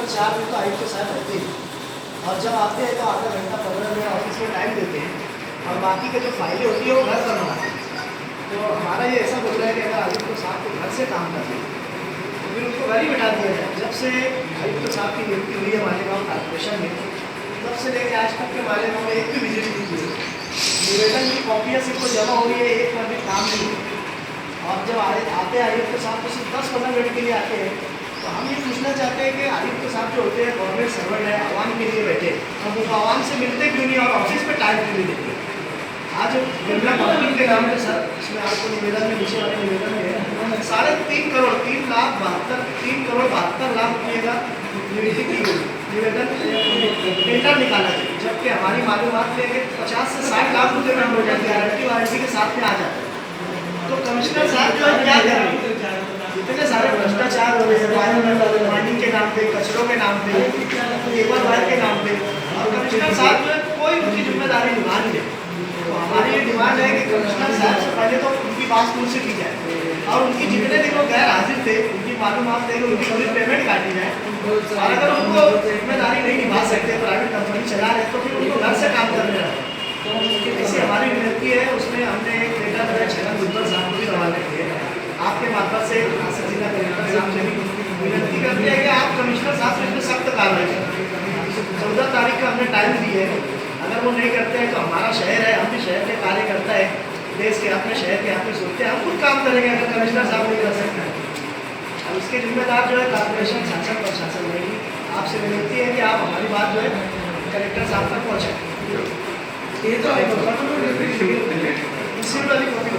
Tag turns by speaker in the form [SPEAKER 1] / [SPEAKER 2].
[SPEAKER 1] हर 4 दिन तो आयुक्त साहब रहते ही, और जब आते हैं तो आधा घंटा 15 मिनट ऑफिस में टाइम देते हैं, और बाकी की जो फाइलें होती है वो घर पर बनाते हैं। तो हमारा ये ऐसा बोल रहा है कि अगर आयुक्त साहब को घर से काम करते हैं तो फिर उनको घर ही बैठा दिया जाए। जब से आयुक्त साहब की नियुक्ति हुई है मालेगांव कॉर्पोरेशन में, तब से लेकर आज तक के मालेगांव में एक भी विजिट नहीं की है। निवेदन की कॉपियाँ सिर्फ जमा हो रही है, एक पर भी काम नहीं है। और जब आते हैं आयुक्त साहब तो सिर्फ 10-15 मिनट के लिए आते हैं। तो हम ये पूछना चाहते हैं कि आयुक्त साहब जो होते हैं गवर्नमेंट सर्वेंट है, आवाम के लिए बैठे, हम वो आवाम से मिलते क्यों नहीं और ऑफिस पे टाइम क्यों नहीं देते। आज बिरला कंपनी के नाम पे सर, इसमें आपको निवेदन में नीचे वाले निवेदन में 3.5 करोड़ 3 करोड़ 72 लाख रुपये का नियुक्ति की गई, निवेदन टेंडर निकाला जाए, जबकि हमारी मालूमात में 50 से 60 लाख रुपये में गारंटी वारंटी के साथ में आ जाता है। तो कमिश्नर साहब जो है क्या करेंगे, इतने सारे भ्रष्टाचार हो रहे हैं माइनिंग के नाम पे, कचरों के नाम पे, केबल वायर के नाम पे, और कमिश्नर साहब जो है कोई उनकी जिम्मेदारी निभा नहीं है। तो हमारी ये डिमांड है कि कमिश्नर साहब से पहले तो उनकी बात दूर से की जाए, और उनकी जितने दिन वो गैर हाजिर थे उनकी मालूमात देकर उनकी पूरी पेमेंट काटी जाए। और अगर उनको जिम्मेदारी नहीं निभा सकते, प्राइवेट कंपनी चला रहे, तो फिर उनको घर से काम करने रहे। ऐसी हमारी विनती है, उसमें हमने एक लेटर जो है छगन भुजबल साहब को भी रवाना किए, आपके मार्फत से जिला कलेक्टर साहब से भी विनती करते हैं कि आप कमिश्नर साहब से इसमें सख्त कार्रवाई करें। 14 तारीख का हमने टाइम दी है, अगर वो नहीं करते हैं तो हमारा शहर है, हम भी शहर के कार्यकर्ता है, देश के अपने शहर के अपने सोचते हैं, हम खुद काम करेंगे अगर कमिश्नर साहब नहीं कर सकते हैं। अब इसके जिम्मेदार जो है कॉर्पोरेशन शासन प्रशासन रहेगी। आपसे विनती है कि आप हमारी बात जो है कलेक्टर साहब तक पहुँचाएँ। ये तो इसी वाली कॉपी